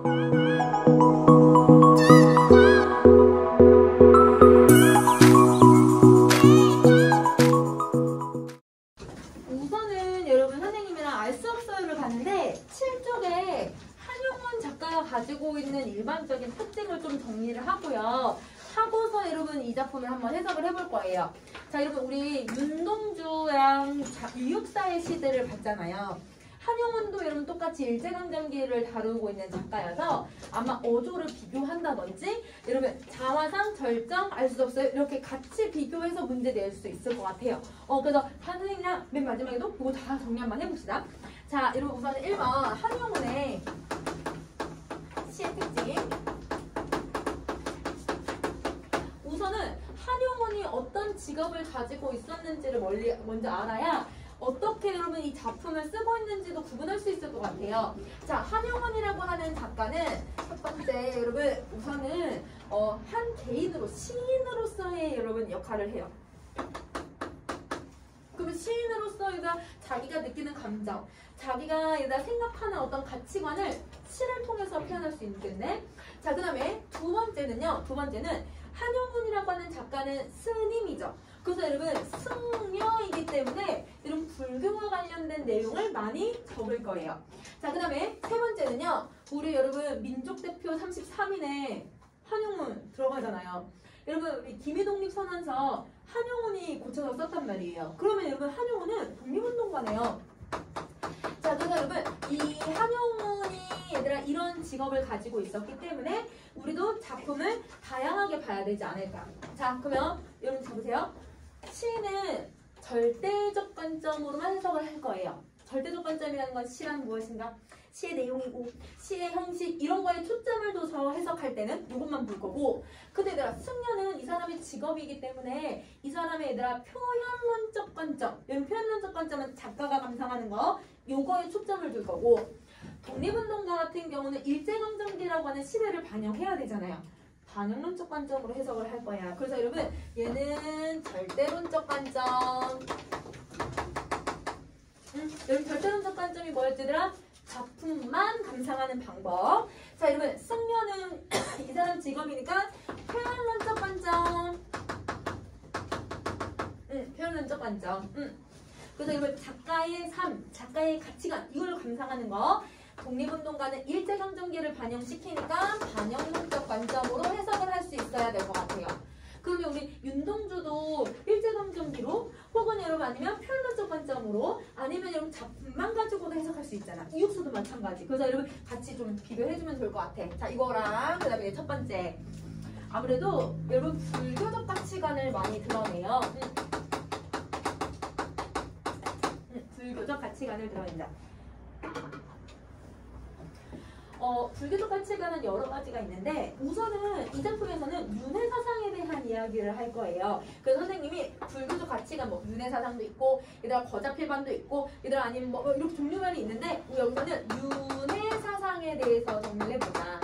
우선은 여러분 선생님이랑 알 수 없어요를 봤는데 7쪽에 한용운 작가가 가지고 있는 일반적인 특징을 좀 정리를 하고요. 하고서 여러분 이 작품을 한번 해석을 해볼 거예요. 자, 여러분 우리 윤동주랑 유육사의 시대를 봤잖아요. 한용운도 여러분 똑같이 일제강점기를 다루고 있는 작가여서 아마 어조를 비교한다든지 여러분 자화상, 절정, 알 수 없어요 이렇게 같이 비교해서 문제 낼 수 있을 것 같아요. 그래서 선생님이랑 맨 마지막에도 이거 다 정리 한번 해봅시다. 자, 여러분 우선 1번 한용운의 시의 특징. 우선은 한용운이 어떤 직업을 가지고 있었는지를 먼저 알아야 어떻게 여러분 이 작품을 쓰고 있는지도 구분할 수 있을 것 같아요. 자, 한용운이라고 하는 작가는 첫 번째 여러분 우선은 한 개인으로 시인으로서의 여러분 역할을 해요. 그러면 시인으로서 자기가 느끼는 감정, 자기가 생각하는 어떤 가치관을 시를 통해서 표현할 수 있겠네. 자, 그 다음에 두 번째는 한용운이라고 하는 작가는 스님이죠. 그래서 여러분 승려이기 때문에 이런 불교와 관련된 내용을 많이 적을 거예요. 자, 그 다음에 세 번째는요. 우리 여러분 민족대표 33인에 한용운 들어가잖아요. 여러분 우리 김해독립선언서 한용운이 고쳐서 썼단 말이에요. 그러면 여러분 한용운은 독립운동가네요. 자, 그래서 여러분 이 한용운이 얘들아 이런 직업을 가지고 있었기 때문에 우리도 작품을 다양하게 봐야 되지 않을까. 자, 그러면 여러분 잡으세요. 시는 절대적 관점으로만 해석을 할 거예요. 절대적 관점이라는 건 시란 무엇인가? 시의 내용이고 시의 형식 이런 거에 초점을 둬서 해석할 때는 이것만 볼 거고, 근데 얘들아 승려는 이 사람의 직업이기 때문에 이 사람의 얘들아 표현론적 관점, 이런 표현론적 관점은 작가가 감상하는 거 요거에 초점을 둘 거고, 독립운동가 같은 경우는 일제강점기라고 하는 시대를 반영해야 되잖아요. 반영론적 관점으로 해석을 할 거야. 그래서 여러분 얘는 절대론적 관점. 여기 절대론적 관점이 뭐였지더라? 작품만 감상하는 방법. 자, 여러분 승려는 이 사람 직업이니까 표현론적 관점. 표현론적 관점. 그래서 여러분 작가의 삶, 작가의 가치관 이걸로 감상하는 거. 독립운동가는 일제강점기를 반영시키니까 반영론적 관점으로 해석을 할 수 있어야 될 것 같아요. 그러면 우리 윤동주도 일제강점기로 혹은 여러분 아니면 표현론적 관점으로 아니면 여러분 작품만 가지고도 해석할 수 있잖아. 이육수도 마찬가지. 그래서 여러분 같이 좀 비교해주면 좋을 것 같아. 자, 이거랑 그 다음에 첫 번째 아무래도 여러분 불교적 가치관을 많이 드러내요. 불교적 가치관을 드러낸다. 불교적 가치관은 여러 가지가 있는데 우선은 이 작품에서는 윤회사상에 대한 이야기를 할 거예요. 그래서 선생님이 불교적 가치관 뭐 윤회사상도 있고 얘들아 거자필반도 있고 얘들아 아니면 뭐 이렇게 종류별이 있는데 여기서는 윤회사상에 대해서 정리를 해보자.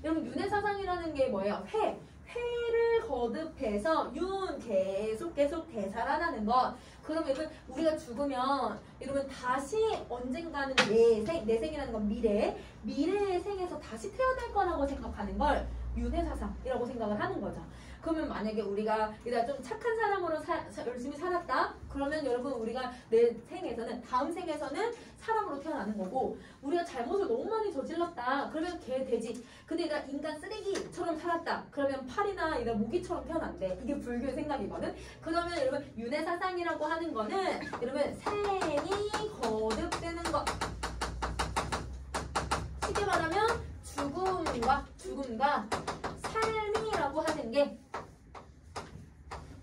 여러분 윤회사상이라는 게 뭐예요? 회를 거듭해서 윤 계속 되살아나는 것. 그러면 여러분 우리가 죽으면 여러분 다시 언젠가는 내 생이라는 건 미래의 생에서 다시 태어날 거라고 생각하는 걸 윤회사상이라고 생각을 하는 거죠. 그러면 만약에 우리가 좀 착한 사람으로 열심히 살았다? 그러면 여러분 우리가 내 생에서는 다음 생에서는 사람으로 태어나는 거고, 우리가 잘못을 너무 많이 저질렀다 그러면 개, 돼지, 근데 얘가 인간 쓰레기처럼 살았다 그러면 팔이나 모기처럼 태어난대. 이게 불교의 생각이거든. 그러면 여러분 윤회사상이라고 하는 거는 여러분 생이 거듭되는 것, 쉽게 말하면 죽음과 삶이라고 하는 게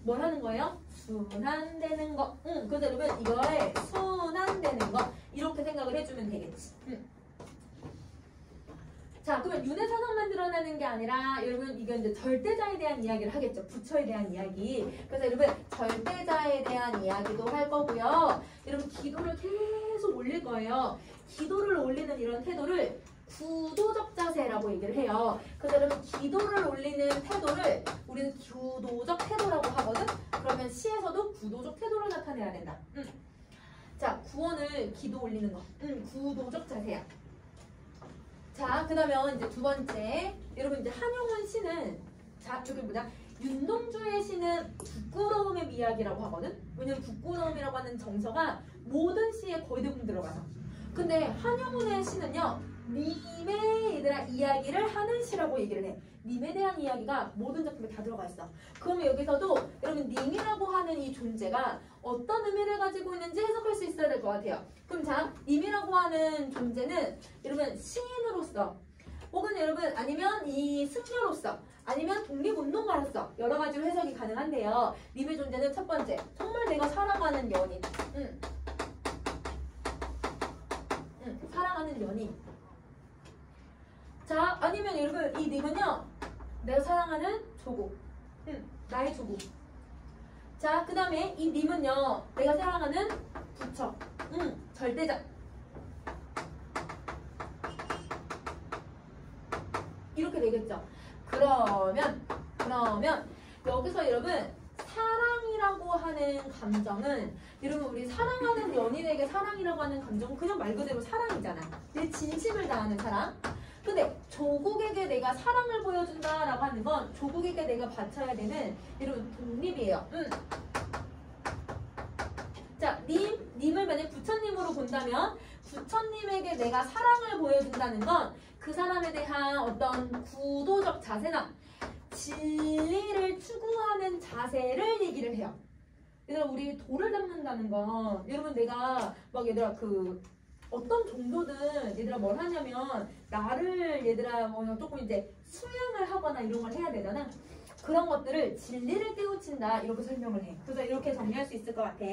뭘 하는 거예요? 순환되는 거. 그래서 여러분 이거에 순환되는 거 이렇게 생각을 해주면 되겠지. 자, 그러면 윤회사상만 드러나는 게 아니라 여러분 이건 이제 절대자에 대한 이야기를 하겠죠. 부처에 대한 이야기. 그래서 여러분 절대자에 대한 이야기도 할 거고요. 여러분 기도를 계속 올릴 거예요. 기도를 올리는 이런 태도를 구도적 자세라고 얘기를 해요. 그래서 여러분 기도를 올리는 태도를 우리는 구도적 태도라고 하거든. 그러면 시에서도 구도적 태도를 나타내야 된다. 자, 구원을 기도 올리는 거. 구도적 자세야. 자, 그러면 이제 두 번째. 여러분 이제 한용운 시는 자, 여기 보자. 윤동주의 시는 부끄러움의 미학이라고 하거든. 왜냐면 부끄러움이라고 하는 정서가 모든 시에 거의 대부분 들어가서. 근데 한용운의 시는요. 님의 얘들아 이야기를 하는 시라고 얘기를 해. 님에 대한 이야기가 모든 작품에 다 들어가 있어. 그러면 여기서도 여러분 님이라고 하는 이 존재가 어떤 의미를 가지고 있는지 해석할 수 있어야 될 것 같아요. 그럼 자, 님이라고 하는 존재는 여러분 시인으로서 혹은 여러분 아니면 이 승려로서 아니면 독립운동가로서 여러 가지로 해석이 가능한데요. 님의 존재는 첫 번째, 정말 내가 사랑하는 연인. 사랑하는 연인. 자, 아니면 여러분 이 님은요. 내가 사랑하는 조국. 나의 조국. 자, 그 다음에 이 님은요. 내가 사랑하는 부처. 절대자. 이렇게 되겠죠. 그러면 여기서 여러분 사랑이라고 하는 감정은 여러분 우리 사랑하는 연인에게 사랑이라고 하는 감정은 그냥 말 그대로 사랑이잖아. 내 진심을 다하는 사랑. 근데 조국에게 내가 사랑을 보여준다라고 하는 건 조국에게 내가 바쳐야 되는 여러분 독립이에요. 자, 님을 만약 부처님으로 본다면 부처님에게 내가 사랑을 보여준다는 건 그 사람에 대한 어떤 구도적 자세나 진리를 추구하는 자세를 얘기를 해요. 얘들아 우리 돌을 닦는다는 건 여러분 내가 막 얘들아 그 어떤 정도든 얘들아 뭘 하냐면 나를 얘들아 뭐 조금 이제 수양을 하거나 이런 걸 해야 되잖아. 그런 것들을 진리를 깨우친다 이렇게 설명을 해. 그래서 이렇게 정리할 수 있을 것 같아.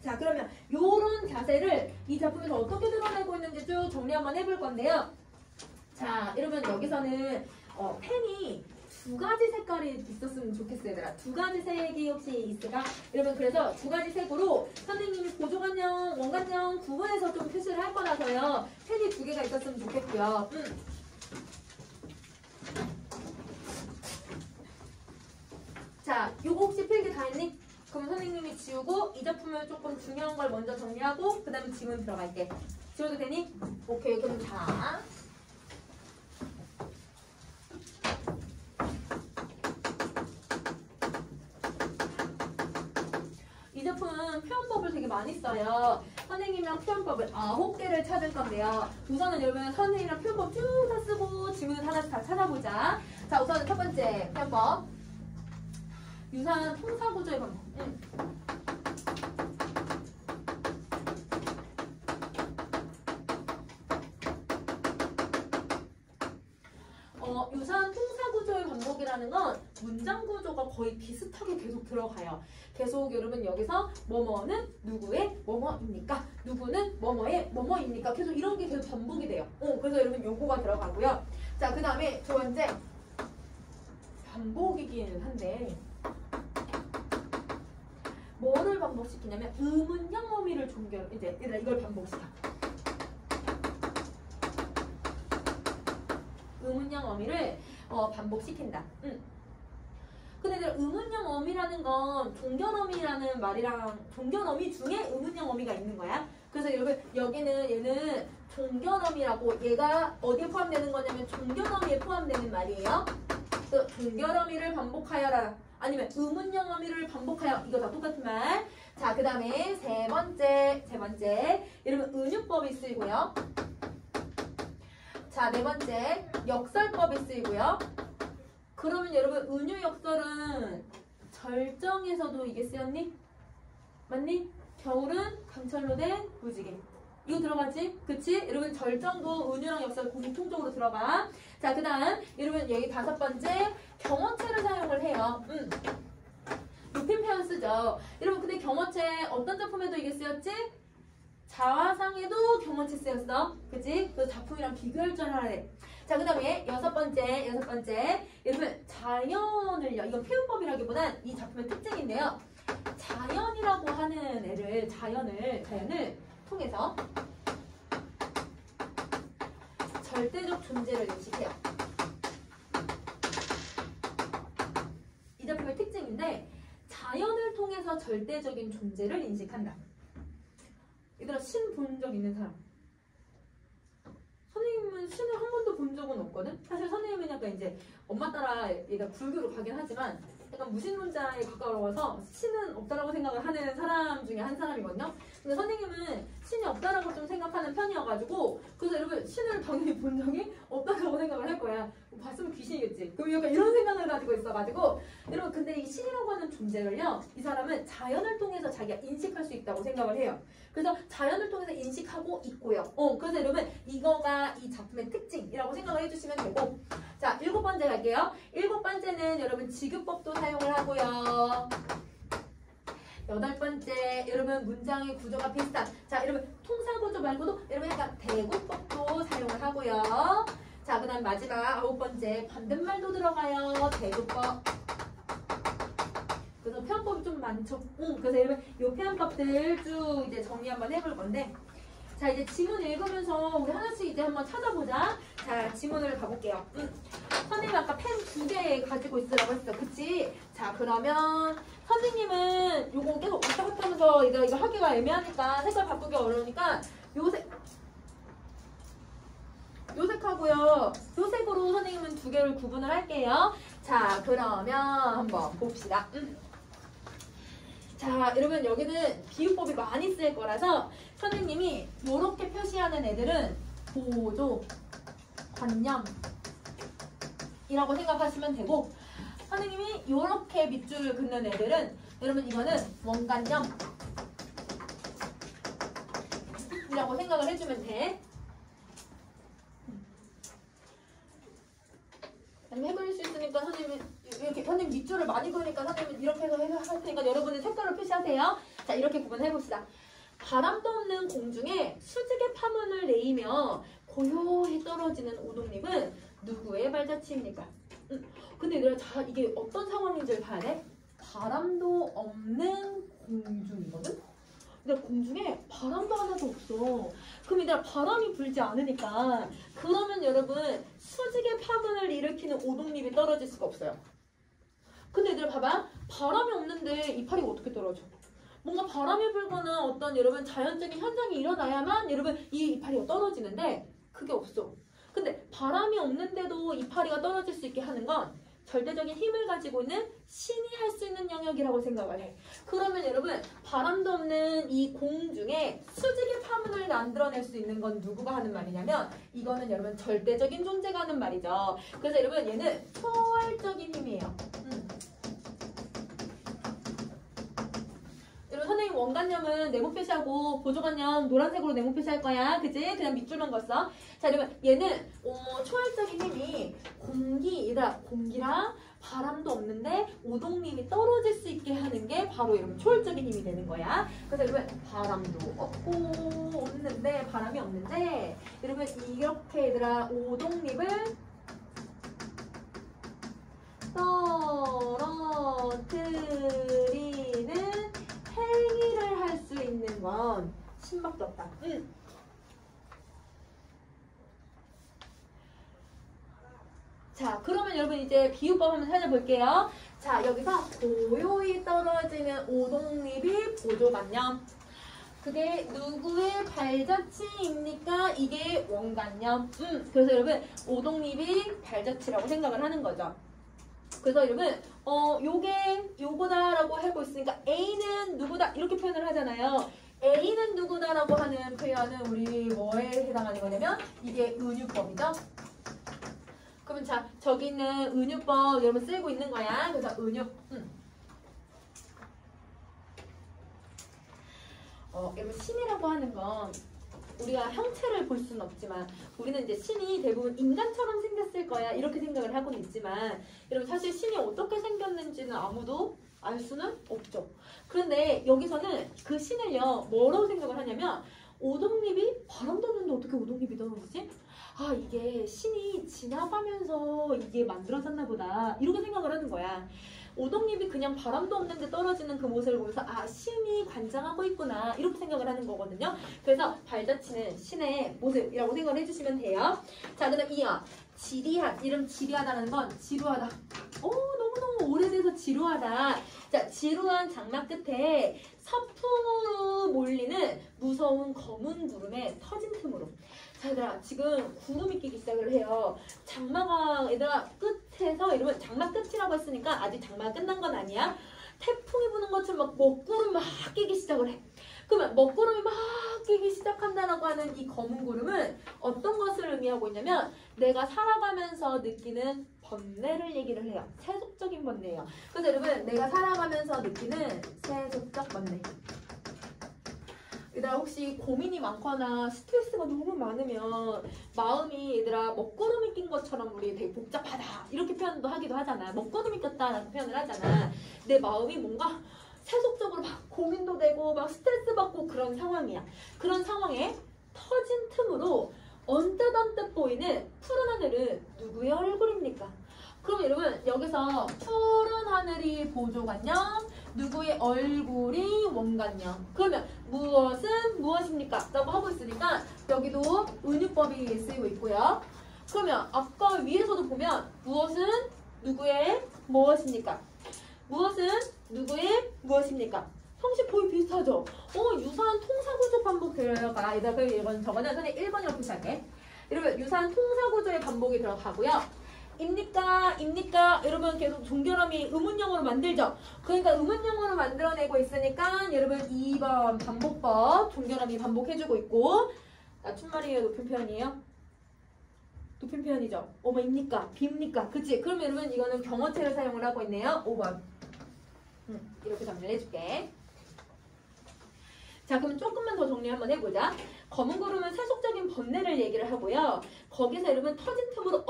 자, 그러면 요런 자세를 이 작품에서 어떻게 드러내고 있는지 쭉 정리 한번 해볼 건데요. 자, 여러분 여기서는 펜이 두 가지 색깔이 있었으면 좋겠어요, 얘들아. 두 가지 색이 혹시 있을까? 여러분 그래서 두 가지 색으로 선생님이 고조관형, 원관형 구분해서 좀 표시를 할 거라서요. 펜이 두 개가 있었으면 좋겠고요. 자, 요거 혹시 필기 다 했니? 그럼 선생님이 지우고 이 작품을 조금 중요한 걸 먼저 정리하고 그 다음에 지문 들어갈게. 지워도 되니? 오케이, 그럼 자. 이 작품은 표현법을 되게 많이 써요. 선생님이랑 표현법을 9개를 찾을 건데요. 우선은 여러분 선생님이랑 표현법 쭉 다 쓰고 지문을 하나씩 다 찾아보자. 자, 우선은 첫 번째 표현법. 유사한 통사구조의 방법. 유사한 통사구조의 반복이라는 건 문장 구조가 거의 비슷하게 계속 들어가요. 계속 여러분 여기서 뭐뭐는 누구의 뭐뭐입니까? 누구는 뭐뭐의 뭐뭐입니까? 계속 이런 게 계속 반복이 돼요. 그래서 여러분 요거가 들어가고요. 자, 그 다음에 두 번째 반복이기는 한데 뭐를 반복시키냐면 의문형 어미를 이제 이걸 반복시켜. 의문형 어미를 반복시킨다. 근데 이제 의문형 어미라는 건 종견어미라는 말이랑 종견어미 중에 의문형 어미가 있는 거야. 그래서 여러분 여기는 얘는 종견어미라고 얘가 어디에 포함되는 거냐면 종견어미에 포함되는 말이에요. 그 종견어미를 반복하여라. 아니면 의문형 어미를 반복하여. 이거 다 똑같은 말. 자, 그 다음에 세 번째 여러분 은유법이 쓰이고요. 자, 네 번째 역설법이 쓰이고요. 그러면 여러분 은유 역설은 절정에서도 이게 쓰였니? 맞니? 겨울은 강철로 된 무지개. 이거 들어가지? 그치? 여러분 절정도 은유랑 역설 공통적으로 들어가. 자, 그 다음 여러분 여기 다섯 번째 경어체를 사용을 해요. 높임 표현 쓰죠. 여러분 근데 경어체 어떤 작품에도 이게 쓰였지? 자화상에도 경어체 쓰였어. 그치? 그 작품이랑 비교할 줄 알아야 돼. 자, 그 다음에 여섯 번째 여러분 자연을요. 이건 표현법이라기보단 이 작품의 특징인데요. 자연이라고 하는 애를 자연을 통해서 절대적 존재를 인식해요. 이 작품의 특징인데 자연을 통해서 절대적인 존재를 인식한다. 얘들아 신 본 적 있는 사람? 선생님은 신을 한 번도 본 없거든. 사실 선생님은 약간 이제 엄마 따라 얘가 불교로 가긴 하지만 약간 무신론자에 가까워서 신은 없다라고 생각을 하는 사람 중에 한 사람이거든요. 근데 선생님은 신이 없다라고 좀 생각하는 편이어가지고 그래서 여러분 신을 당연히 본 적이 없다라고 생각을 할 거야. 봤으면 귀신이겠지. 그럼 약간 이런 생각을 가지고 있어가지고 여러분 근데 이 신이라고 하는 존재를요 이 사람은 자연을 통해서 자기가 인식할 수 있다고 생각을 해요. 그래서 자연을 통해서 인식하고 있고요. 그래서 여러분 이거가 이 작품의 특징이라고 생각을 해주시면 되고 자 7번째 갈게요. 7번째는 여러분 지규법도 사용을 하고요. 8번째 여러분 문장의 구조가 비슷한 자 여러분 통사구조 말고도 여러분 약간 대구법도 사용을 하고요. 자 그 다음 마지막 9번째 반대말도 들어가요. 대구법. 그래서 표현법이 좀 많죠. 그래서 여러분 이 표현법들 쭉 이제 정리 한번 해볼 건데 자 이제 지문 읽으면서 우리 하나씩 이제 한번 찾아보자. 자 지문을 가볼게요. 선생님 아까 펜 2개 가지고 있으라고 했어. 그치? 자 그러면 선생님은 요거 계속 왔다 갔다 하면서 이거 하기가 애매하니까 색깔 바꾸기 어려우니까 요 색하고요. 요 색으로 선생님은 2개를 구분을 할게요. 자 그러면 한번 봅시다. 자 여러분 여기는 비유법이 많이 쓰일 거라서 선생님이 이렇게 표시하는 애들은 보조, 관념 이라고 생각하시면 되고 선생님이 이렇게 밑줄을 긋는 애들은 여러분 이거는 원관념 이라고 생각을 해주면 돼. 해볼 수 있으니까 선생님이 이렇게 선생님 밑줄을 많이 그으니까 선생님이 이렇게 해서 할 테니까 여러분은 색깔로 표시하세요. 자 이렇게 구분해봅시다. 바람도 없는 공중에 수직의 파문을 내이며 고요히 떨어지는 오동잎은 누구의 발자취입니까? 근데 얘들아 이게 어떤 상황인지를 봐야 돼? 바람도 없는 공중이거든? 근데 공중에 바람도 하나도 없어. 그럼 얘들아 바람이 불지 않으니까 그러면 여러분 수직의 파문을 일으키는 오동잎이 떨어질 수가 없어요. 근데 얘들아 봐봐. 바람이 없는데 이파리가 어떻게 떨어져? 뭔가 바람이 불거나 어떤 여러분 자연적인 현상이 일어나야만 여러분 이 이파리가 떨어지는데 그게 없어. 근데 바람이 없는데도 이파리가 떨어질 수 있게 하는 건 절대적인 힘을 가지고 있는 신이 할 수 있는 영역이라고 생각을 해. 그러면 여러분 바람도 없는 이 공중에 수직의 파문을 만들어낼 수 있는 건 누구가 하는 말이냐면 이거는 여러분 절대적인 존재가 하는 말이죠. 그래서 여러분 얘는 초월적인 힘이에요. 여러분 선생님 원관념은 네모 표시하고 보조관념 노란색으로 네모 표시할 거야. 그치? 그냥 밑줄만 걷어. 자 여러분 얘는 초월적인 힘이 공기랑 바람도 없는데 오동잎이 떨어질 수 있게 하는 게 바로 여러분 초월적인 힘이 되는 거야. 그래서 여러분 바람도 없는데 바람이 없는데 여러분 이렇게 얘들아 오동잎을 떨어뜨리는 행위를 할 수 있는 건 신밖에 없다. 자, 그러면 여러분 이제 비유법 한번 찾아볼게요. 자, 여기서 고요히 떨어지는 오동잎이 보조관념. 그게 누구의 발자취입니까? 이게 원관념. 그래서 여러분 오동잎이 발자취라고 생각을 하는 거죠. 그래서 여러분 요거다라고 하고 있으니까 A는 누구다 이렇게 표현을 하잖아요. A는 누구다라고 하는 표현은 우리 뭐에 해당하는 거냐면 이게 은유법이죠. 그러면 자 저기 있는 은유법 여러분 쓰고 있는 거야. 그래서 은유 여러분 신이라고 하는 건 우리가 형체를 볼 수는 없지만 우리는 이제 신이 대부분 인간처럼 생겼을 거야 이렇게 생각을 하고는 있지만 여러분 사실 신이 어떻게 생겼는지는 아무도 알 수는 없죠. 그런데 여기서는 그 신을요 뭐라고 생각을 하냐면 오동잎이 바람도 없는데 어떻게 오동잎이 떨어지지? 아 이게 신이 지나가면서 이게 만들어졌나 보다 이렇게 생각을 하는 거야. 오동잎이 그냥 바람도 없는데 떨어지는 그 모습을 보면서 아 신이 관장하고 있구나 이렇게 생각을 하는 거거든요. 그래서 발자취는 신의 모습이라고 생각을 해주시면 돼요. 자 그다음 이어 지리한 이름 지리하다는 건 지루하다. 너무너무 오래돼서 지루하다. 자 지루한 장막 끝에 서풍으로 몰리는 무서운 검은 구름의 터진 틈으로. 자, 얘들아, 지금 구름이 끼기 시작을 해요. 장마가 얘들아 끝에서 이러면 장마 끝이라고 했으니까 아직 장마가 끝난 건 아니야. 태풍이 부는 것처럼 막 먹구름이 막 끼기 시작을 해. 그러면 먹구름이 막 끼기 시작한다라고 하는 이 검은 구름은 어떤 것을 의미하고 있냐면 내가 살아가면서 느끼는 번뇌를 얘기를 해요. 세속적인 번뇌예요. 그래서 여러분, 내가 살아가면서 느끼는 세속적 번뇌. 얘들아, 혹시 고민이 많거나 스트레스가 너무 많으면 마음이 얘들아 먹구름이 낀 것처럼 우리 되게 복잡하다 이렇게 표현도 하기도 하잖아. 먹구름이 꼈다라고 표현을 하잖아. 내 마음이 뭔가 세속적으로 막 고민도 되고 막 스트레스 받고 그런 상황이야. 그런 상황에 터진 틈으로 언뜻 보이는 푸른 하늘은 누구의 얼굴입니까? 그럼 여러분, 여기서 푸른 하늘이 보조관념, 누구의 얼굴이 원관념. 그러면 무엇은 무엇입니까? 라고 하고 있으니까 여기도 은유법이 쓰이고 있고요. 그러면 아까 위에서도 보면 무엇은 누구의 무엇입니까? 무엇은 누구의 무엇입니까? 형식 거의 비슷하죠? 유사한 통사구조 반복 들어가. 이건 저거는 선생님 1번이라고 표시할게. 여러분, 유사한 통사구조의 반복이 들어가고요. 입니까? 여러분 계속 종결함이 의문형으로 만들죠? 그러니까 의문형으로 만들어내고 있으니까 여러분 2번 반복법 종결함이 반복해주고 있고 낮춤말이에요? 높임 표현이에요? 높임 표현이죠? 입니까? 빕니까? 그치? 그럼 여러분 이거는 경어체를 사용을 하고 있네요. 5번 이렇게 정리를 해줄게. 자, 그럼 조금만 더 정리 한번 해보자. 검은 구름은 세속적인 번뇌를 얘기를 하고요. 거기서 여러분 터진 틈으로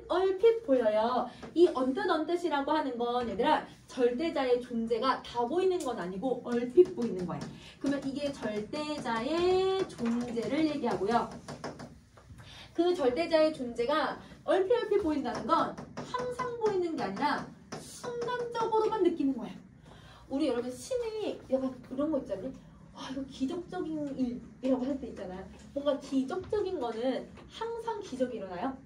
얼핏 보여요. 이 언뜻이라고 하는 건 얘들아 절대자의 존재가 다 보이는 건 아니고 얼핏 보이는 거야. 그러면 이게 절대자의 존재를 얘기하고요. 그 절대자의 존재가 얼핏 보인다는 건 항상 보이는 게 아니라 순간적으로만 느끼는 거야. 우리 여러분 신이 약간 그런 거 있잖아요. 이거 기적적인 일이라고 할 때 있잖아요. 뭔가 기적적인 거는 항상 기적이 일어나요?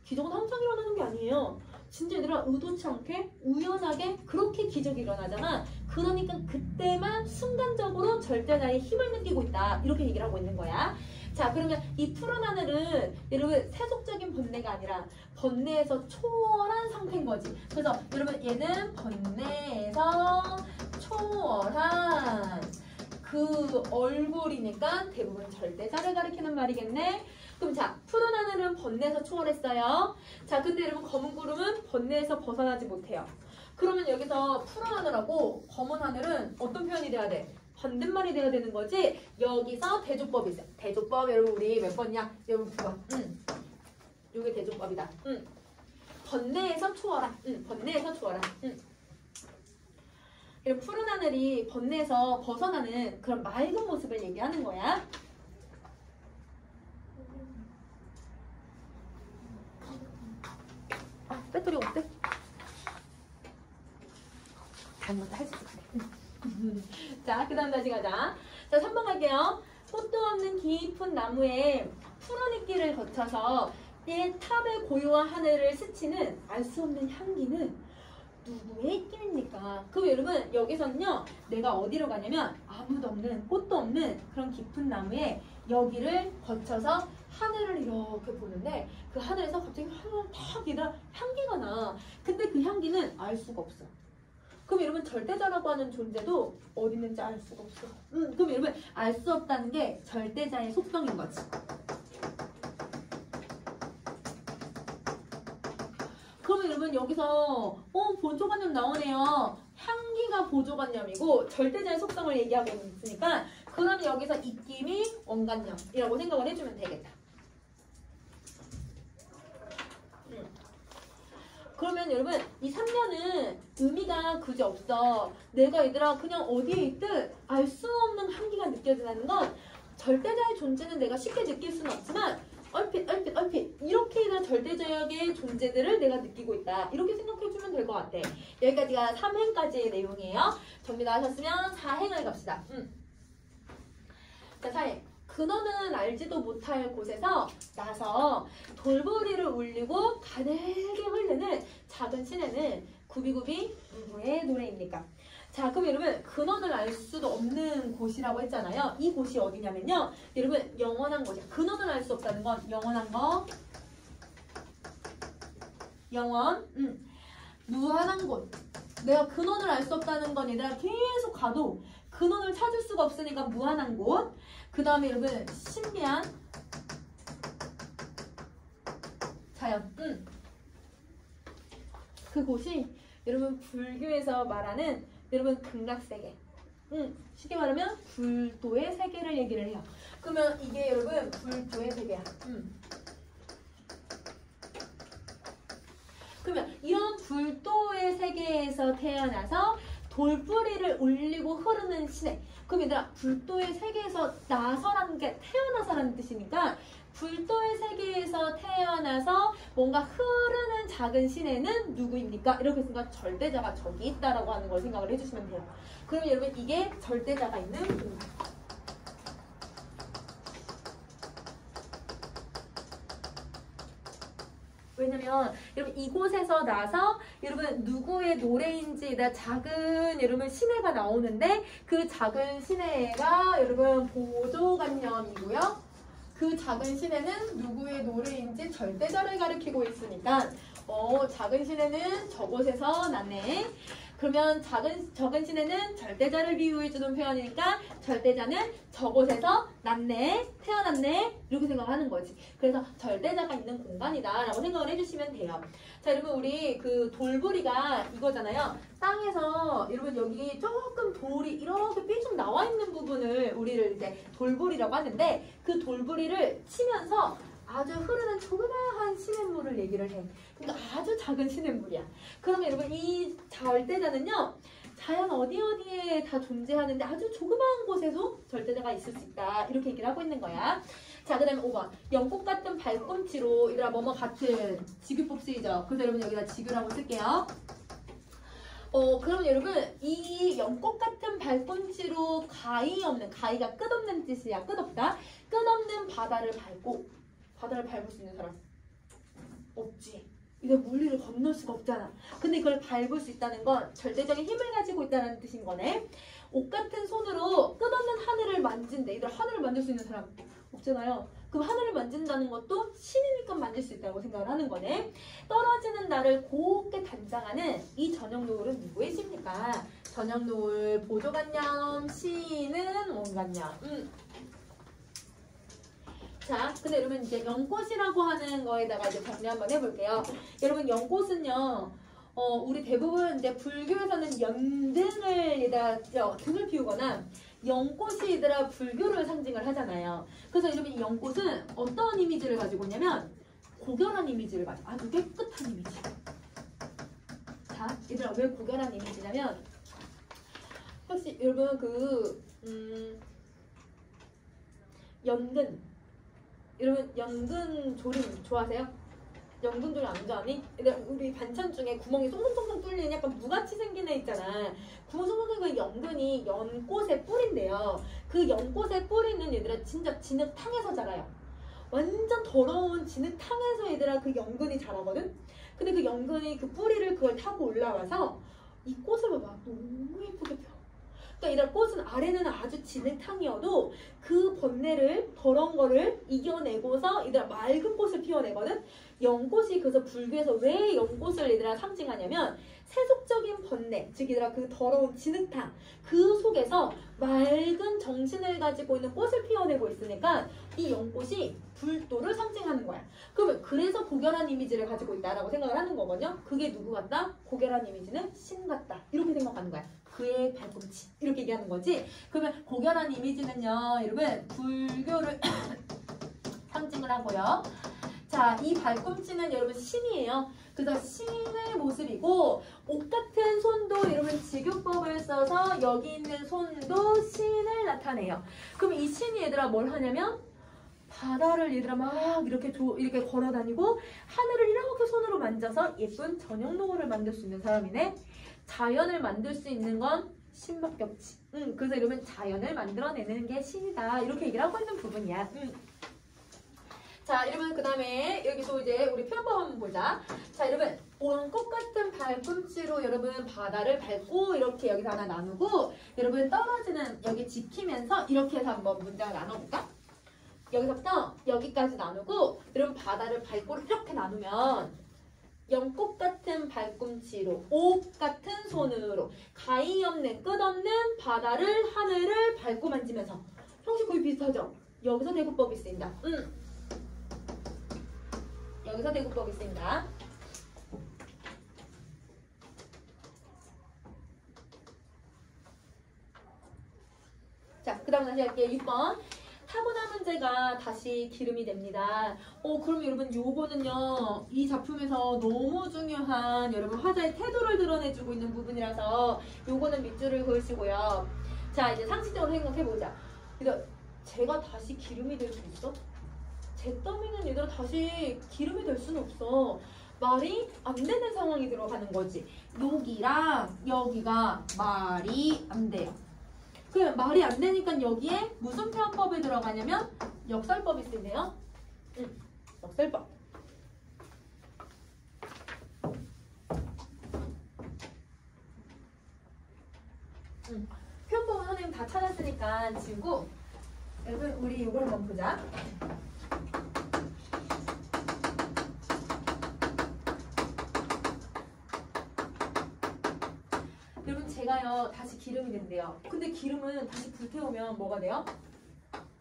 기적은 항상 일어나는 게 아니에요. 진짜 얘들아 의도치 않게 우연하게 그렇게 기적이 일어나잖아. 그러니까 그때만 순간적으로 절대자의 힘을 느끼고 있다. 이렇게 얘기를 하고 있는 거야. 자, 그러면 이 푸른 하늘은 여러분 세속적인 번뇌가 아니라 번뇌에서 초월한 상태인 거지. 그래서 여러분 얘는 번뇌에서 초월한 그 얼굴이니까 대부분 절대자를 가리키는 말이겠네. 그럼 자, 푸른 하늘은 번뇌에서 초월했어요. 자, 근데 여러분 검은 구름은 번뇌에서 벗어나지 못해요. 그러면 여기서 푸른 하늘하고 검은 하늘은 어떤 표현이 돼야 돼? 반대말이 돼야 되는 거지. 여기서 대조법이 있어요. 대조법 여러분 우리 몇 번이야? 여러분 9번. 요게 대조법이다. 번뇌에서 초월한. 번뇌에서 초월한. 이런 푸른 하늘이 번뇌에서 벗어나는 그런 맑은 모습을 얘기하는 거야. 배터리 어때? 다른 것도 할 수 있을 자, 그 다음 다시 가자. 자, 3번 갈게요. 꽃도 없는 깊은 나무에 푸른 이끼를 거쳐서 이 탑의 고요한 하늘을 스치는 알 수 없는 향기는 누구의 입김입니까? 그럼 여러분 여기서는요 내가 어디로 가냐면 아무도 없는 꽃도 없는 그런 깊은 나무에 여기를 거쳐서 하늘을 이렇게 보는데 그 하늘에서 갑자기 하늘을 탁 얘들아 향기가 나. 근데 그 향기는 알 수가 없어. 그럼 여러분 절대자라고 하는 존재도 어디 있는지 알 수가 없어. 그럼 여러분 알 수 없다는 게 절대자의 속성인 거지. 그러면 여러분 여기서 보조관념 나오네요. 향기가 보조관념이고 절대자의 속성을 얘기하고 있으니까 그럼 여기서 입김이 원관념이라고 생각을 해주면 되겠다. 그러면 여러분 이 3년은 의미가 그지 없어. 내가 얘들아 그냥 어디에 있든 알 수 없는 향기가 느껴진다는 건 절대자의 존재는 내가 쉽게 느낄 수는 없지만 얼핏 이렇게 있는 절대적의 존재들을 내가 느끼고 있다. 이렇게 생각해주면 될 것 같아. 여기까지가 3행까지의 내용이에요. 정리 다 하셨으면 4행을 갑시다. 자, 4행. 근원은 알지도 못할 곳에서 나서 돌보리를 울리고 가늘게 흐르는 하는 작은 시내는 구비구비 누구의 노래입니까? 자, 그럼 여러분 근원을 알 수도 없는 곳이라고 했잖아요. 이 곳이 어디냐면요. 여러분 영원한 곳이야. 근원을 알 수 없다는 건 영원한 거. 영원. 무한한 곳. 내가 근원을 알 수 없다는 건 얘들아 계속 가도 근원을 찾을 수가 없으니까 무한한 곳. 그 다음에 여러분 신비한 자연. 그곳이 여러분 불교에서 말하는 여러분 극락세계. 쉽게 말하면 불도의 세계를 얘기를 해요. 그러면 이게 여러분 불도의 세계야. 그러면 이런 불도의 세계에서 태어나서 돌뿌리를 울리고 흐르는 시내. 그럼 얘들아 불도의 세계에서 나서라는 게 태어나서라는 뜻이니까 불도의 세계에서 태어나서 뭔가 흐르는 작은 시내는 누구입니까? 이렇게 했으니까 절대자가 저기 있다라고 하는 걸 생각을 해주시면 돼요. 그럼 여러분 이게 절대자가 있는 공간. 왜냐면 여러분 이곳에서 나서 여러분 누구의 노래인지 작은 여러분 시내가 나오는데 그 작은 시내가 여러분 보조관념이고요. 그 작은 시내는 누구의 노래인지 절대자를 가리키고 있으니까 작은 시내는 저곳에서 났네. 그러면 적은 시내는 절대자를 비유해주는 표현이니까 절대자는 저곳에서 났네, 태어났네 이렇게 생각하는 거지. 그래서 절대자가 있는 공간이다 라고 생각을 해주시면 돼요. 자 여러분 우리 그 돌부리가 이거잖아요. 땅에서 여러분 여기 조금 돌이 이렇게 삐죽 나와 있는 부분을 우리를 이제 돌부리라고 하는데 그 돌부리를 치면서 아주 흐르는 조그마한 시냇물을 얘기를 해. 그러니까 아주 작은 시냇물이야. 그러면 여러분 이 절대자는요. 자연 어디에 다 존재하는데 아주 조그마한 곳에도 절대자가 있을 수 있다. 이렇게 얘기를 하고 있는 거야. 자, 그 다음에 5번. 연꽃 같은 발꿈치로 얘들아 뭐뭐 같은 지규법 쓰이죠. 그래서 여러분 여기다 지규라고 쓸게요. 그럼 여러분 이 연꽃 같은 발꿈치로 가히 없는, 가히가 끝없는 뜻이야. 끝없다. 끝없는 바다를 밟고 바다를 밟을 수 있는 사람 없지. 이거 물리를 건널 수가 없잖아. 근데 이걸 밟을 수 있다는 건 절대적인 힘을 가지고 있다는 뜻인 거네. 옷 같은 손으로 끝없는 하늘을 만진대. 이들 하늘을 만질 수 있는 사람 없잖아요. 그럼 하늘을 만진다는 것도 신이니까 만질 수 있다고 생각을 하는 거네. 떨어지는 날을 곱게 단장하는 이 저녁 노을은 누구의 시입니까? 저녁 노을 보조관념, 시는 원관념. 자, 근데 여러분 이제 연꽃이라고 하는 거에다가 이제 정리 한번 해볼게요. 여러분 연꽃은요, 우리 대부분 이제 불교에서는 연등을 등을 피우거나 연꽃이 얘들아 불교를 상징을 하잖아요. 그래서 여러분 이 연꽃은 어떤 이미지를 가지고 있냐면 고결한 이미지를 가지고 아주 깨끗한 이미지. 자, 얘들아 왜 고결한 이미지냐면 혹시 여러분 연근 여러분 연근 조림 좋아하세요? 연근 조림 안 좋아하니? 우리 반찬 중에 구멍이 송송송송 뚫리는 약간 무같이 생긴 애 있잖아. 구멍 송송 뚫린 연근이 연꽃의 뿌리인데요. 그 연꽃의 뿌리는 얘들아 진짜 진흙탕에서 자라요. 완전 더러운 진흙탕에서 얘들아 그 연근이 자라거든? 근데 그 연근이 그 뿌리를 그걸 타고 올라와서 이 꽃을 봐봐. 너무 예쁘게 펴. 그러니까 이런 꽃은 아래는 아주 진흙탕이어도 그 번뇌를 더러운 거를 이겨내고서 얘들아 맑은 꽃을 피워내거든. 연꽃이 그래서 불교에서 왜 연꽃을 얘들아 상징하냐면 세속적인 번뇌, 즉 얘들아 그 더러운 진흙탕 그 속에서 맑은 정신을 가지고 있는 꽃을 피워내고 있으니까 이 연꽃이 불도를 상징하는 거야. 그러면 그래서 고결한 이미지를 가지고 있다라고 생각을 하는 거거든요. 그게 누구 같다? 고결한 이미지는 신 같다. 이렇게 생각하는 거야. 그의 발꿈치 이렇게 얘기하는 거지. 그러면 고결한 이미지는요 여러분 불교를 상징을 하고요. 자, 이 발꿈치는 여러분 신이에요. 그래서 신의 모습이고 옷 같은 손도 여러분 지교법을 써서 여기 있는 손도 신을 나타내요. 그럼 이 신이 얘들아 뭘 하냐면 바다를 얘들아 막 이렇게 걸어 다니고 하늘을 이렇게 손으로 만져서 예쁜 저녁 노을을 만들 수 있는 사람이네. 자연을 만들 수 있는 건 신밖에 없지. 그래서 여러분 자연을 만들어내는 게 신이다. 이렇게 얘기를 하고 있는 부분이야. 자, 여러분 그 다음에 여기서 이제 우리 표현법 한번 보자. 자, 여러분 똑같은 발꿈치로 여러분 바다를 밟고 이렇게 여기서 하나 나누고 여러분 떨어지는 여기 지키면서 이렇게 해서 한번 문장을 나눠볼까? 여기서부터 여기까지 나누고 여러분 바다를 밟고 이렇게 나누면 연꽃 같은 발꿈치로 옷 같은 손으로 가위 없는 끝 없는 바다를 하늘을 밟고 만지면서 형식 거의 비슷하죠? 여기서 대구법이 쓰인다. 여기서 대구법이 쓰인다. 자, 그 다음 다시 할게요. 6번. 타고난 문제가 다시 기름이 됩니다. 그럼 여러분 요거는요. 이 작품에서 너무 중요한 여러분 화자의 태도를 드러내주고 있는 부분이라서 요거는 밑줄을 그으시고요. 자, 이제 상식적으로 생각해보자. 그러니까 제가 다시 기름이 될 수 있어? 잿더미는 얘들아 다시 기름이 될 수는 없어. 말이 안 되는 상황이 들어가는 거지. 여기랑 여기가 말이 안 돼요. 그 말이 안 되니까 여기에 무슨 표현법이 들어가냐면 역설법이 쓰네요. 역설법. 표현법은 선생님 다 찾았으니까 지우고 여러분 우리 이걸 한번 보자. 여러분 제가요 다시 기름이 된대요. 근데 기름은 다시 불태우면 뭐가 돼요?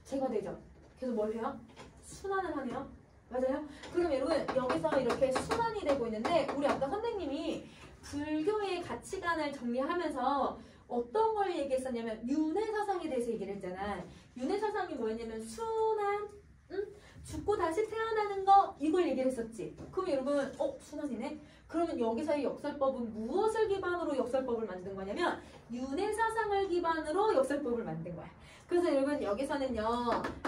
재가 되죠. 그래서 뭘 해요? 순환을 하네요. 맞아요? 그럼 여러분 여기서 이렇게 순환이 되고 있는데 우리 아까 선생님이 불교의 가치관을 정리하면서 어떤 걸 얘기했었냐면 윤회사상에 대해서 얘기를 했잖아. 윤회사상이 뭐였냐면 순환, 죽고 다시 태어나는 거 이걸 얘기를 했었지. 그럼 여러분 순환이네? 그러면 여기서의 역설법은 무엇을 기반으로 역설법을 만든 거냐면 윤회사상을 기반으로 역설법을 만든 거야. 그래서 여러분 여기서는요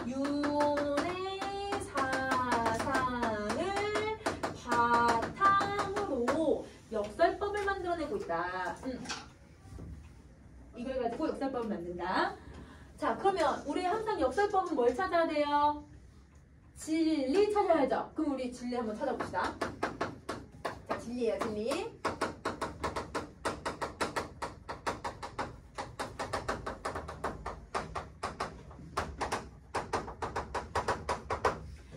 윤회사상을 바탕으로 역설법을 만들어내고 있다. 이걸 가지고 역설법을 만든다. 자, 그러면 우리 항상 역설법은 뭘 찾아야 돼요? 진리 찾아야죠. 그럼 우리 진리 한번 찾아봅시다. 자, 진리예요, 진리.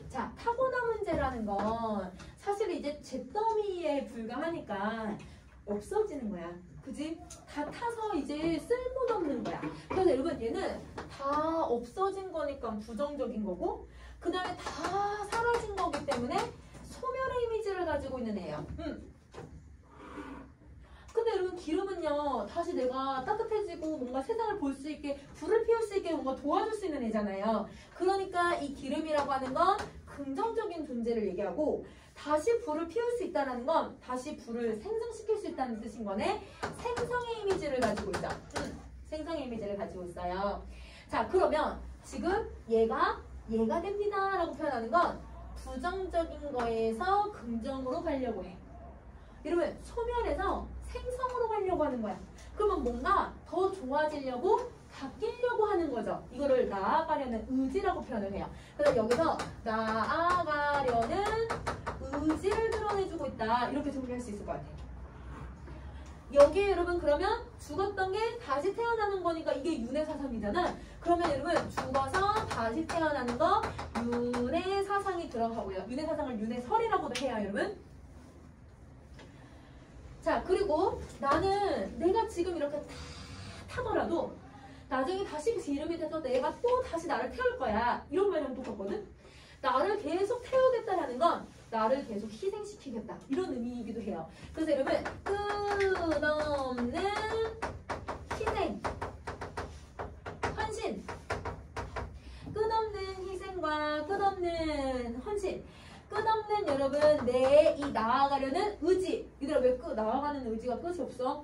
자, 타고난 문제라는 건 사실 이제 잿더미에 불과하니까 없어지는 거야. 그지? 다 타서 이제 쓸모도 없는 거야. 그래서 여러분 얘는 다 없어진 거니까 부정적인 거고 그 다음에 다 사라진 거기 때문에 소멸의 이미지를 가지고 있는 애예요. 근데 여러분 기름은요 다시 내가 따뜻해지고 뭔가 세상을 볼 수 있게 불을 피울 수 있게 뭔가 도와줄 수 있는 애잖아요. 그러니까 이 기름이라고 하는 건 긍정적인 존재를 얘기하고 다시 불을 피울 수 있다는 건 다시 불을 생성시킬 수 있다는 뜻인 거네. 생성의 이미지를 가지고 있죠. 생성의 이미지를 가지고 있어요. 자, 그러면 지금 얘가 됩니다 라고 표현하는 건 부정적인 거에서 긍정으로 가려고 해. 이러면 소멸해서 생성으로 가려고 하는 거야. 그러면 뭔가 더 좋아지려고 바뀌려고 하는 거죠. 이거를 나아가려는 의지라고 표현을 해요. 그래서 여기서 나아가려는 의지를 드러내주고 있다. 이렇게 정리할 수 있을 것 같아요. 여기에 여러분 그러면 죽었던 게 다시 태어나는 거니까 이게 윤회사상이잖아. 그러면 여러분 죽어서 다시 태어나는 거 윤회사상이 들어가고요. 윤회사상을 윤회설이라고도 해요, 여러분. 자, 그리고 나는 내가 지금 이렇게 다 타더라도 나중에 다시 기름이 돼서 내가 또 다시 나를 태울 거야. 이런 말이랑 똑같거든? 나를 계속 태우겠다라는 건 나를 계속 희생시키겠다. 이런 의미이기도 해요. 그래서 여러분 끝없는 희생, 헌신, 끝없는 희생과 끝없는 헌신, 끝없는 여러분 내 이 나아가려는 의지. 얘들아 왜 나아가는 의지가 끝이 없어?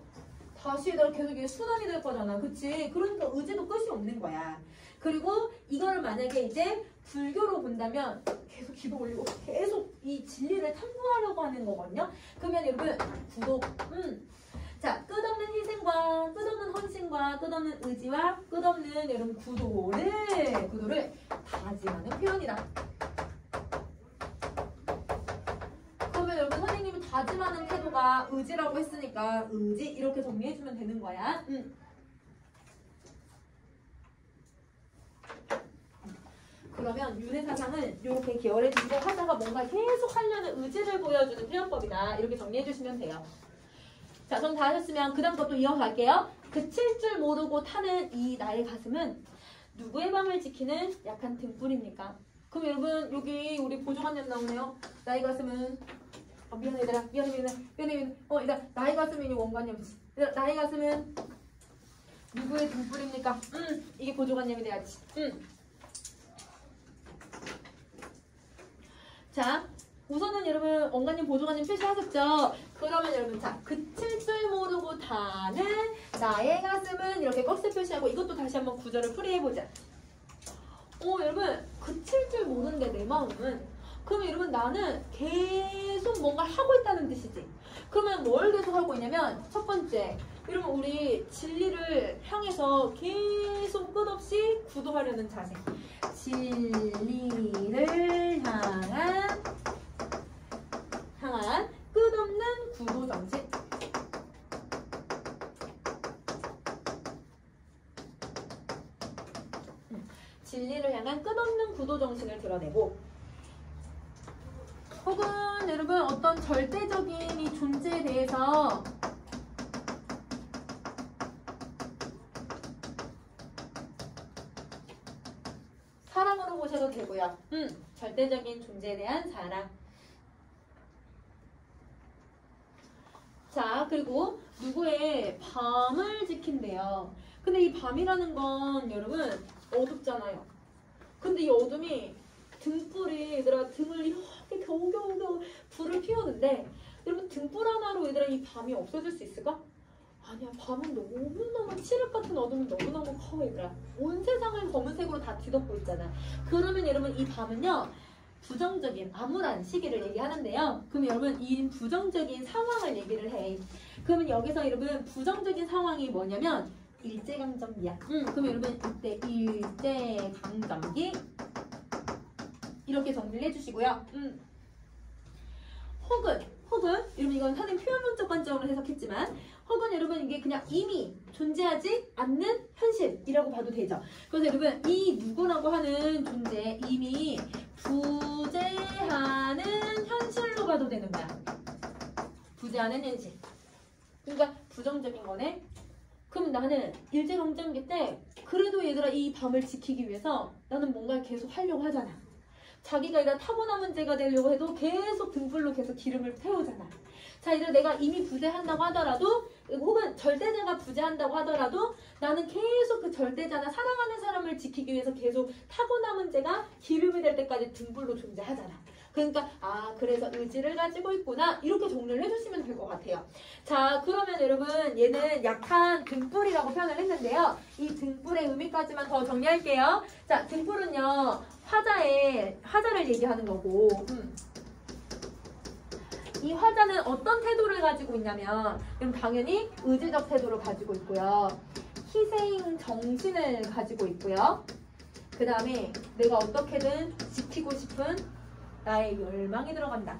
다시 얘들아 계속 이게 순환이 될 거잖아. 그치? 그러니까 의지도 끝이 없는 거야. 그리고 이걸 만약에 이제 불교로 본다면 계속 기도 올리고 계속 이 진리를 탐구하려고 하는 거거든요. 그러면 여러분 구독 자, 끝없는 희생과 끝없는 헌신과 끝없는 의지와 끝없는 여러분 구도를 다짐하는 표현이다. 그러면 여러분 선생님이 다짐하는 태도가 의지라고 했으니까 의지 이렇게 정리해주면 되는 거야. 그러면 윤회사상은 이렇게 기여해주고 하다가 뭔가 계속 하려는 의지를 보여주는 표현법이다. 이렇게 정리해주시면 돼요. 자, 그럼 다 하셨으면 그 다음 것도 이어갈게요. 그칠 줄 모르고 타는 이 나의 가슴은 누구의 밤을 지키는 약한 등불입니까? 그럼 여러분 여기 우리 보조관념 나오네요. 나의 가슴은 미안해 얘들아 미안해 얘들아 나의 가슴이 원관념이지. 나의 가슴은 누구의 등불입니까? 이게 보조관념이 돼야지. 자, 우선은 여러분 원관념 보조관념 표시하셨죠? 그러면 여러분 자, 그칠 줄 모르고 타는 나의 가슴은 이렇게 꺽쇠 표시하고 이것도 다시 한번 구절을 풀이해보자. 여러분 그칠 줄 모르는데 내 마음은 그러면 여러분 나는 계속 뭔가를 하고 있다는 뜻이지. 그러면 뭘 계속 하고 있냐면 첫 번째 여러분 우리 진리를 향해서 계속 끝없이 구도하려는 자세. 진리를 향한 끝없는 구도 정신. 진리를 향한 끝없는 구도 정신을 드러내고 혹은 여러분 어떤 절대적인 이 존재에 대해서 사랑으로 보셔도 되고요. 절대적인 존재에 대한 사랑. 자, 그리고 누구의 밤을 지킨대요. 근데 이 밤이라는 건 여러분 어둡잖아요. 근데 이 어둠이 등불이 얘들아 등을 이렇게 겨우겨우 불을 피우는데 여러분 등불 하나로 얘들아 이 밤이 없어질 수 있을까? 아니야. 밤은 너무너무 칠흑 같은 어둠이 너무너무 커 얘들아. 온 세상을 검은색으로 다 뒤덮고 있잖아. 그러면 여러분 이 밤은요 부정적인 암울한 시기를 얘기하는데요. 그럼 여러분 이 부정적인 상황을 얘기를 해. 그러면 여기서 여러분 부정적인 상황이 뭐냐면 일제강점기야. 그럼 여러분 이때 일제강점기 이렇게 정리를 해주시고요. 혹은 여러분 이건 선생님 표현론적 관점으로 해석했지만 혹은 여러분 이게 그냥 이미 존재하지 않는 현실이라고 봐도 되죠. 그래서 여러분 이 누구라고 하는 존재 이미 부재하는 현실로 봐도 되는 거야. 부재하는 현실. 그러니까 부정적인 거네. 그럼 나는 일제강점기 때 그래도 얘들아 이 밤을 지키기 위해서 나는 뭔가를 계속 하려고 하잖아. 자기가 이런 타고난 문제가 되려고 해도 계속 등불로 계속 기름을 태우잖아. 자, 얘들아 내가 이미 부재한다고 하더라도 혹은 절대자가 부재한다고 하더라도 나는 계속 그 절대자나 사랑하는 사람을 지키기 위해서 계속 타고난 문제가 기름이 될 때까지 등불로 존재하잖아. 그러니까 그래서 의지를 가지고 있구나 이렇게 정리를 해주시면 될 것 같아요. 자, 그러면 여러분 얘는 약한 등불이라고 표현을 했는데요. 이 등불의 의미까지만 더 정리할게요. 자, 등불은요 화자를 얘기하는 거고 이 화자는 어떤 태도를 가지고 있냐면 그럼 당연히 의지적 태도를 가지고 있고요. 희생 정신을 가지고 있고요. 그 다음에 내가 어떻게든 지키고 싶은 나의 열망이 들어간다.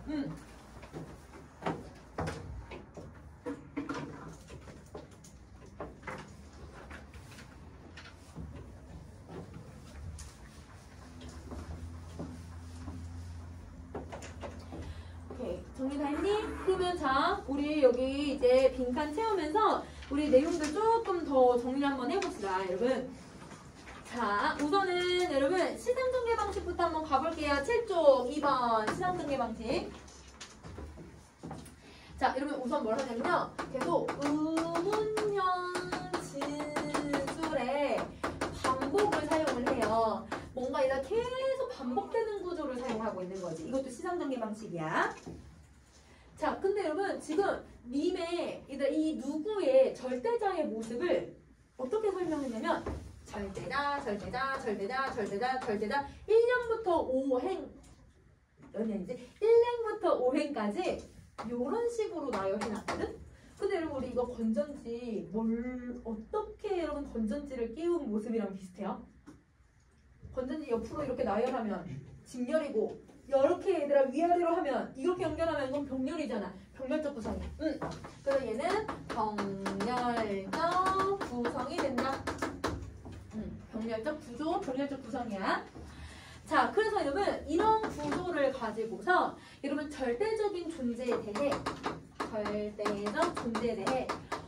오케이, 정리 다 했니? 그러면 자, 우리 여기 이제 빈칸 채우면서 우리 내용들 조금 더 정리 한번 해봅시다, 여러분. 자, 우선은 여러분 시상전개 방식부터 한번 가볼게요. 7쪽 2번 시상전개 방식. 자, 여러분 우선 뭘 하냐면요. 계속 의문형 진술에 반복을 사용을 해요. 뭔가 이런 계속 반복되는 구조를 사용하고 있는 거지. 이것도 시상전개 방식이야. 자, 근데 여러분 지금 님의 이 누구의 절대자의 모습을 어떻게 설명했냐면 절대자 1년부터 5행 몇 년이지? 1행부터 5행까지 이런 식으로 나열해놨거든? 근데 여러분 우리 이거 건전지 어떻게 여러분 건전지를 끼운 모습이랑 비슷해요? 건전지 옆으로 이렇게 나열하면 직렬이고 이렇게 얘들아 위아래로 하면 이렇게 연결하면 이건 병렬이잖아. 병렬적 구성이야. 그래서 얘는 병렬적 구성이 된다. 병렬적 구조, 병렬적 구성이야. 자, 그래서 여러분 이런 구조를 가지고서 여러분 절대적 존재에 대해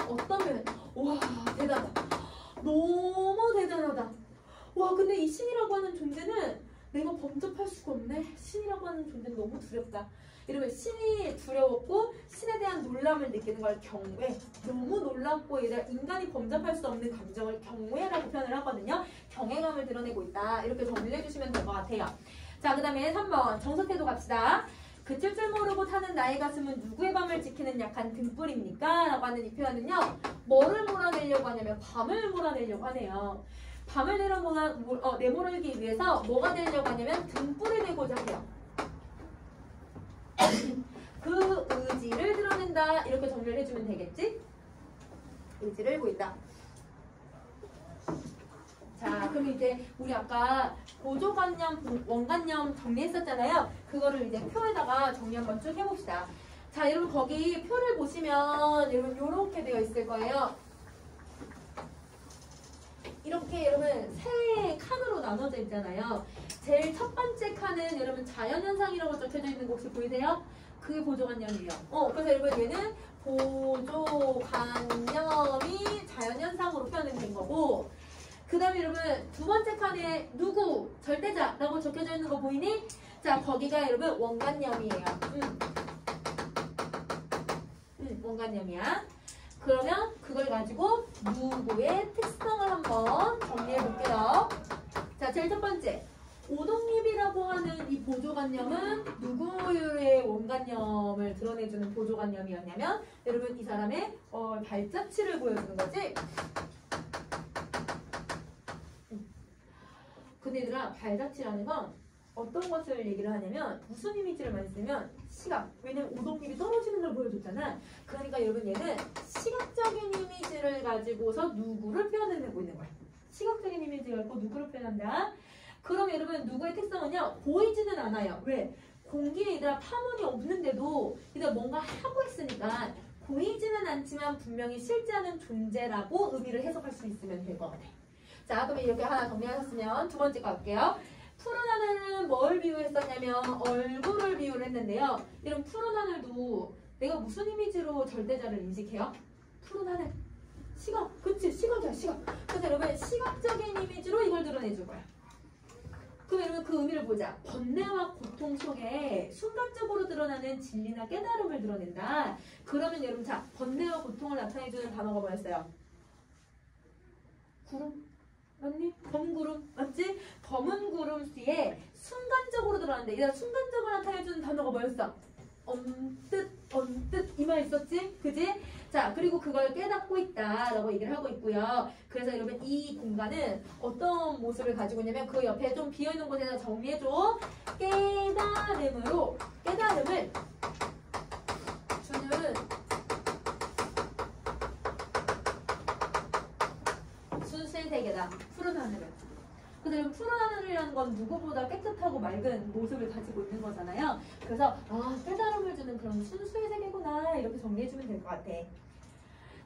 어떤 면, 와 대단하다. 너무 대단하다. 와 근데 이 신이라고 하는 존재는 내가 범접할 수가 없네. 신이라고 하는 존재는 너무 두렵다. 이러면 신이 두려웠고 신에 대한 놀람을 느끼는 걸 경외. 너무 놀랍고 인간이 범접할 수 없는 감정을 경외라고 표현을 하거든요. 경외감을 드러내고 있다. 이렇게 정리해 주시면 될 것 같아요. 자, 그 다음에 3번 정석태도 갑시다. 그칠 줄 모르고 타는 나의 가슴은 누구의 밤을 지키는 약한 등불입니까? 라고 하는 이 표현은요. 뭐를 몰아내려고 하냐면 밤을 몰아내려고 하네요. 밤을 내몰아내기 위해서 뭐가 되려고 하냐면 등불이 되고자 해요. 그 의지를 드러낸다. 이렇게 정리를 해주면 되겠지? 의지를 보인다. 자, 그럼 이제 우리 아까 보조관념, 원관념 정리했었잖아요. 그거를 이제 표에다가 정리 한번 쭉 해봅시다. 자, 여러분 거기 표를 보시면 여러분 이렇게 되어 있을 거예요. 이렇게 여러분 세 칸으로 나눠져 있잖아요. 제일 첫 번째 칸은 여러분 자연현상이라고 적혀져 있는 거 혹시 보이세요? 그게 보조관념이에요. 그래서 여러분 얘는 보조관념이 자연현상으로 표현된 거고, 그 다음에 여러분 두 번째 칸에 누구, 절대자라고 적혀져 있는 거 보이니? 자, 거기가 여러분 원관념이에요. 원관념이야. 그러면 그걸 가지고 누구의 특성을 한번 정리해 볼게요. 자, 제일 첫 번째. 오독립이라고 하는 이 보조관념은 누구의 원관념을 드러내주는 보조관념이었냐면 여러분 이 사람의 발자취를 보여주는 거지. 근데 얘들아, 발자취라는 건 어떤 것을 얘기를 하냐면 무슨 이미지를 많이 쓰면 시각. 왜냐면 오독립이 떨어지는 걸 보여줬잖아. 그러니까 여러분 얘는 시각적인 이미지를 가지고서 누구를 표현해내고 있는 거야. 시각적인 이미지를 갖고 누구를 표현한다. 그럼 여러분 누구의 특성은요, 보이지는 않아요. 왜? 공기에 얘들아 파문이 없는데도 얘들아 뭔가 하고 있으니까 보이지는 않지만 분명히 실제하는 존재라고 의미를 해석할 수 있으면 될 것 같아. 자, 그럼 이렇게 하나 정리하셨으면 두 번째 갈게요. 푸른 하늘은 뭘 비유했었냐면 얼굴을 비유를 했는데요. 이런 푸른 하늘도 내가 무슨 이미지로 절대자를 인식해요? 푸른 하늘. 시각. 그치? 시각이야, 시각. 그래서 여러분 시각적인 이미지로 이걸 드러내줄 거야. 그럼 여러분 그 의미를 보자. 번뇌와 고통 속에 순간적으로 드러나는 진리나 깨달음을 드러낸다. 그러면 여러분 자, 번뇌와 고통을 나타내주는 단어가 뭐였어요? 구름? 맞니? 검은 구름? 맞지? 검은 구름 뒤에 순간적으로 드러나는데 이런 순간적으로 나타내주는 단어가 뭐였어? 언뜻 이 말 있었지? 그지? 자, 그리고 그걸 깨닫고 있다라고 얘기를 하고 있고요. 그래서 여러분 이 공간은 어떤 모습을 가지고 있냐면 그 옆에 좀 비어있는 곳에서 정리해줘. 깨달음을 주는 순수의 세계다. 푸른 하늘은. 그래서 여러분 푸른 하늘이라는 건 누구보다 깨끗하고 맑은 모습을 가지고 있는 거잖아요. 그래서 깨달음을 주는 그런 순수의 세계구나, 이렇게 정리해주면 될 것 같아.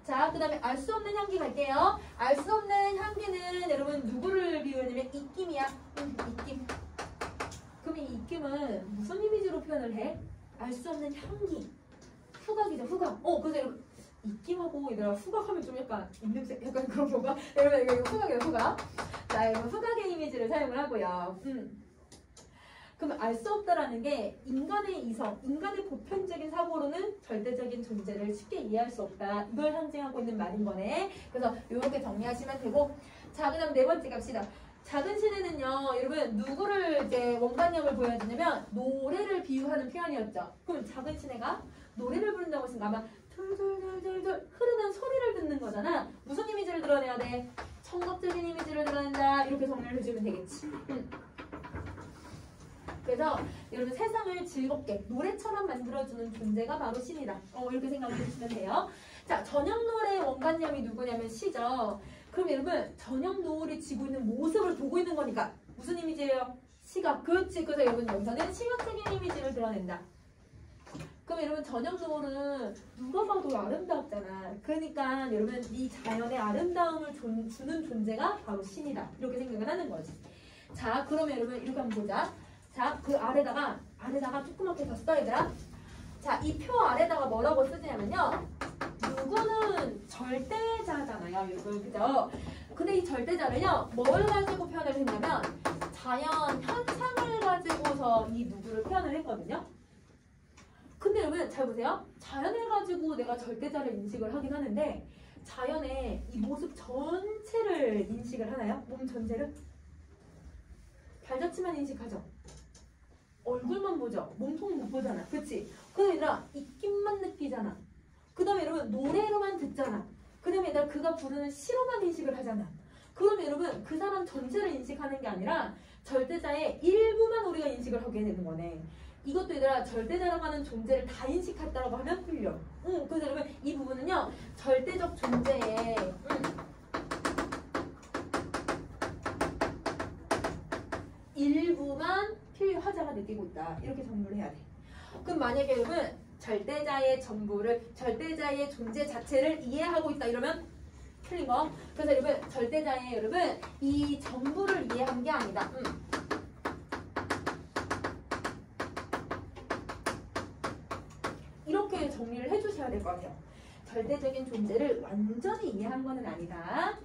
자, 그 다음에 알 수 없는 향기 갈게요. 알 수 없는 향기는 여러분 누구를 비유하냐면 입김이야. 입김. 그럼 이 입김은 무슨 이미지로 표현을 해? 알 수 없는 향기. 후각이죠, 후각. 그래서 여러분 입김하고 얘들아 후각하면 좀 약간 입냄새 약간 그런 건가? 여러분 이거 후각이에요, 후각. 자, 여러분 후각의 이미지를 사용을 하고요. 그럼 알 수 없다라는 게 인간의 이성, 인간의 보편적인 사고로는 절대적인 존재를 쉽게 이해할 수 없다. 이걸 상징하고 있는 말인 거네. 그래서 이렇게 정리하시면 되고, 자, 그다음 네 번째 갑시다. 작은 시내는요, 여러분 누구를 이제 원관념을 보여주냐면 노래를 비유하는 표현이었죠. 그럼 작은 시내가 노래를 부른다고 했으니까 아마 툴툴툴툴툴 흐르는 소리를 듣는 거잖아. 무슨 이미지를 드러내야 돼? 청각적인 이미지를 드러낸다. 이렇게 정리를 해주면 되겠지. 그래서 여러분 세상을 즐겁게 노래처럼 만들어주는 존재가 바로 신이다. 이렇게 생각해 주시면 돼요. 자, 저녁 노래의 원관념이 누구냐면 시죠. 그럼 여러분 저녁 노을이 지고 있는 모습을 보고 있는 거니까 무슨 이미지예요? 시각. 그렇지. 그래서 여러분 여기서는 시각적인 이미지를 드러낸다. 그럼 여러분 저녁 노을은 누가 봐도 아름답잖아. 그러니까 여러분 이 자연의 아름다움을 주는 존재가 바로 신이다. 이렇게 생각을 하는 거지. 자, 그러면 여러분 이렇게 한번 보자. 자, 그 아래다가 조그맣게 더 써 얘들아. 자, 이 표 아래다가 뭐라고 쓰냐면요. 누구는 절대자잖아요, 여러분. 그죠? 근데 이 절대자를요, 뭘 가지고 표현을 했냐면 자연 현상을 가지고서 이 누구를 표현을 했거든요. 근데 여러분 잘 보세요. 자연을 가지고 내가 절대자를 인식을 하긴 하는데 자연의 이 모습 전체를 인식을 하나요? 몸 전체를? 발자취만 인식하죠. 얼굴만 보죠. 몸통은 못 보잖아. 그치? 그게 아니라 입김만 느끼잖아. 그 다음에 여러분 노래로만 듣잖아. 그 다음에 얘들아 그가 부르는 시로만 인식을 하잖아. 그러면 여러분 그 사람 전체를 인식하는 게 아니라 절대자의 일부만 우리가 인식을 하게 되는 거네. 이것도 얘들아 절대자라고 하는 존재를 다 인식했다라고 하면 풀려. 그래서 여러분 이 부분은요 절대적 존재의 일부만 필요하자가 느끼고 있다. 이렇게 정리를 해야 돼. 그럼 만약에 여러분 절대자의 전부를 절대자의 존재 자체를 이해하고 있다 이러면 틀린 거. 그래서 여러분 절대자의 여러분 이 전부를 이해한 게 아니다. 이렇게 정리를 해주셔야 될 것 같아요. 절대적인 존재를 완전히 이해한 것은 아니다.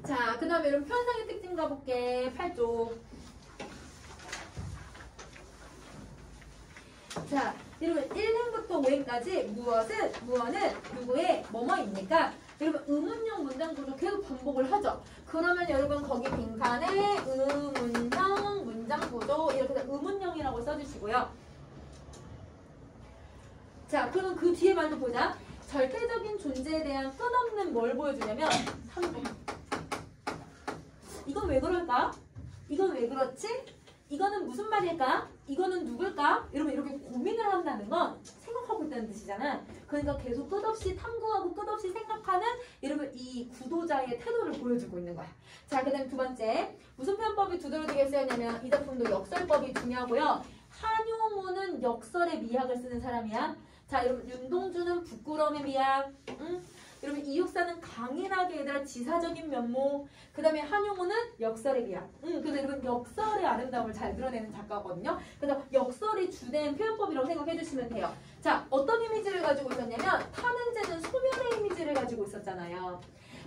자, 그 다음에 여러분 편상의 특징 가볼게. 8쪽. 자, 여러분 1행부터 5행까지 무엇은 누구의 뭐뭐입니까? 여러분 의문형 문장 구조 계속 반복을 하죠. 그러면 여러분 거기 빈칸에 의문형 문장 구조 이렇게 해서 의문형이라고 써주시고요. 자, 그럼 그 뒤에 말도 보자. 절대적인 존재에 대한 끝없는 뭘 보여주냐면 탐구. 이건 왜 그럴까? 이건 왜 그렇지? 이거는 무슨 말일까? 이거는 누굴까? 여러분 이렇게 고민을 한다는 건 생각하고 있다는 뜻이잖아. 그러니까 계속 끝없이 탐구하고 끝없이 생각하는 여러분 이 구도자의 태도를 보여주고 있는 거야. 자, 그 다음에 두 번째 무슨 표현법이 두드러지게 쓰였냐면 이 작품도 역설법이 중요하고요. 한용우는 역설의 미학을 쓰는 사람이야. 자, 여러분 윤동주는 부끄러움의 미학. 여러분 이육사는 강인하게 얘들아 지사적인 면모. 그 다음에 한용우는 역설의 미학. 그래서 여러분 역설의 아름다움을 잘 드러내는 작가거든요. 그래서 역설이 주된 표현법이라고 생각해 주시면 돼요. 자, 어떤 이미지를 가지고 있었냐면 타는 재는 소멸의 이미지를 가지고 있었잖아요.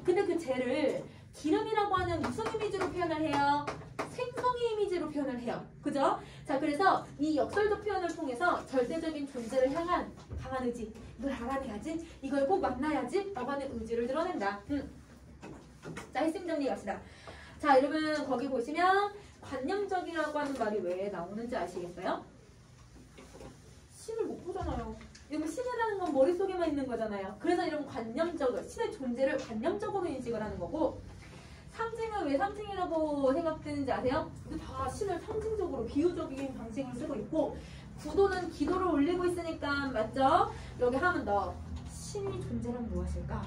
근데 그 재를 기름이라고 하는 무슨 이미지로 표현을 해요? 생성의 이미지로 표현을 해요. 그죠? 자, 그래서 이 역설적 표현을 통해서 절대적인 존재를 향한 강한 의지, 이걸 알아내야지, 이걸 꼭 만나야지 라고 하는 의지를 드러낸다. 자, 핵심 정리 갑시다. 자, 여러분 거기 보시면 관념적이라고 하는 말이 왜 나오는지 아시겠어요? 신을 못 보잖아요. 여러분 신이라는 건 머릿속에만 있는 거잖아요. 그래서 여러분 관념적으로 신의 존재를 관념적으로 인식을 하는 거고, 상징은 왜 상징이라고 생각되는지 아세요? 다 신을 상징적으로 비유적인 방식을 쓰고 있고, 구도는 기도를 올리고 있으니까 맞죠? 여기 하면 더 신의 존재란 무엇일까?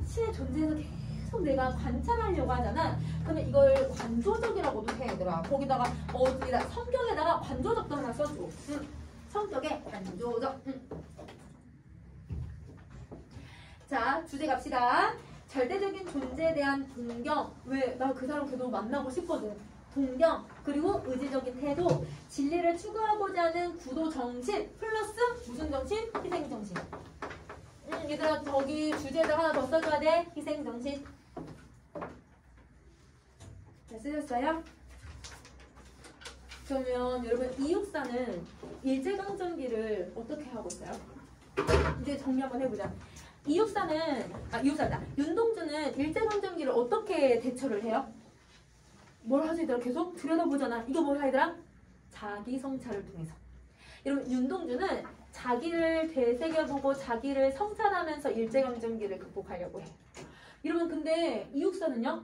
신의 존재에서 계속 내가 관찰하려고 하잖아. 그러면 이걸 관조적이라고도 해 얘들아. 거기다가 어디다 성격에다가 관조적도 하나 써줘. 성격에 관조적. 자, 주제 갑시다. 절대적인 존재에 대한 동경. 왜? 나 그 사람 계속 만나고 싶거든. 동경, 그리고 의지적인 태도, 진리를 추구하고자 하는 구도 정신, 플러스 무슨 정신? 희생 정신. 얘들아 저기 주제에다 하나 더 써줘야 돼. 희생 정신. 잘 쓰셨어요? 그러면 여러분 이육사는 일제강점기를 어떻게 하고 있어요? 이제 정리 한번 해보자. 이육사다. 윤동주는 일제강점기를 어떻게 대처를 해요? 뭘 하지 얘들아? 계속 들여다보잖아. 이거 뭘 하더라? 자기 성찰을 통해서. 여러분 윤동주는 자기를 되새겨보고 자기를 성찰하면서 일제강점기를 극복하려고 해. 여러분 근데 이육사는요?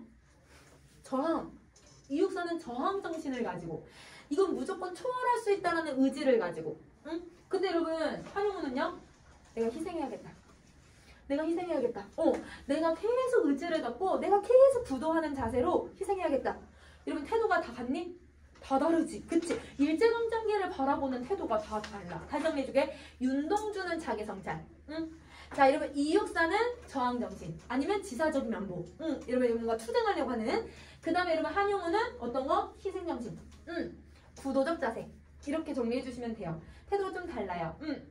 이육사는 저항 정신을 가지고, 이건 무조건 초월할 수 있다는 의지를 가지고. 근데 여러분 한용우는요? 내가 희생해야겠다. 내가 계속 의지를 갖고 내가 계속 구도하는 자세로 희생해야겠다. 여러분 태도가 다 같니? 다 다르지. 그치? 일제강점기를 바라보는 태도가 다 달라. 다시 정리해주게. 윤동주는 자기성찰. 응? 자, 이러면 이육사는 저항정신. 아니면 지사적인 면보. 응? 이러면 뭔가 투쟁하려고 하는. 그 다음에 이러면 한용우는 어떤 거? 희생정신. 응? 구도적 자세. 이렇게 정리해주시면 돼요. 태도가 좀 달라요. 응?